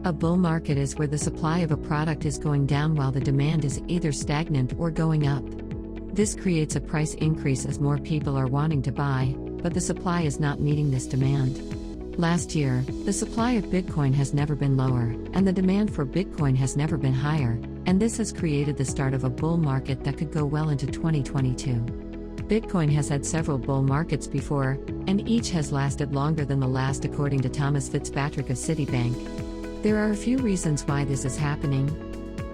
A bull market is where the supply of a product is going down while the demand is either stagnant or going up. This creates a price increase as more people are wanting to buy, but the supply is not meeting this demand. Last year, the supply of Bitcoin has never been lower, and the demand for Bitcoin has never been higher, and this has created the start of a bull market that could go well into 2022. Bitcoin has had several bull markets before, and each has lasted longer than the last, according to Thomas Fitzpatrick of Citibank. There are a few reasons why this is happening.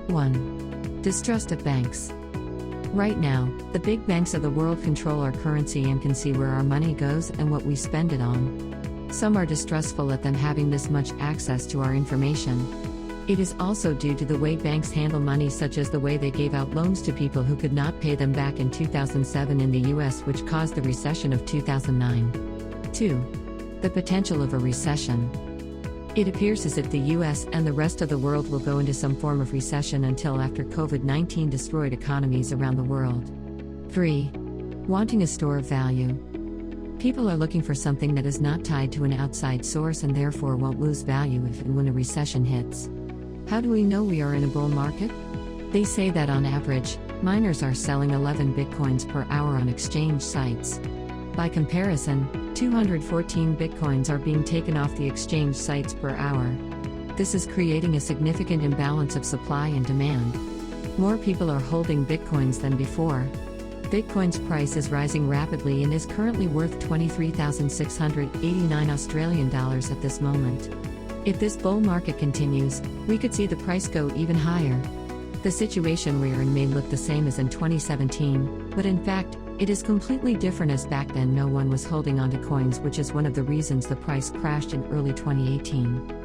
1. Distrust of banks. Right now, the big banks of the world control our currency and can see where our money goes and what we spend it on. Some are distrustful at them having this much access to our information. It is also due to the way banks handle money, such as the way they gave out loans to people who could not pay them back in 2007 in the US, which caused the recession of 2009. 2. The potential of a recession. It appears as if the US and the rest of the world will go into some form of recession until after COVID-19 destroyed economies around the world. 3. Wanting a store of value. People are looking for something that is not tied to an outside source and therefore won't lose value if and when a recession hits. How do we know we are in a bull market? They say that on average, miners are selling 11 bitcoins per hour on exchange sites. By comparison, 214 bitcoins are being taken off the exchange sites per hour. This is creating a significant imbalance of supply and demand. More people are holding bitcoins than before. Bitcoin's price is rising rapidly and is currently worth 23,689 Australian dollars at this moment. If this bull market continues, we could see the price go even higher. The situation we're in may look the same as in 2017, but in fact, it is completely different, as back then no one was holding onto coins, which is one of the reasons the price crashed in early 2018.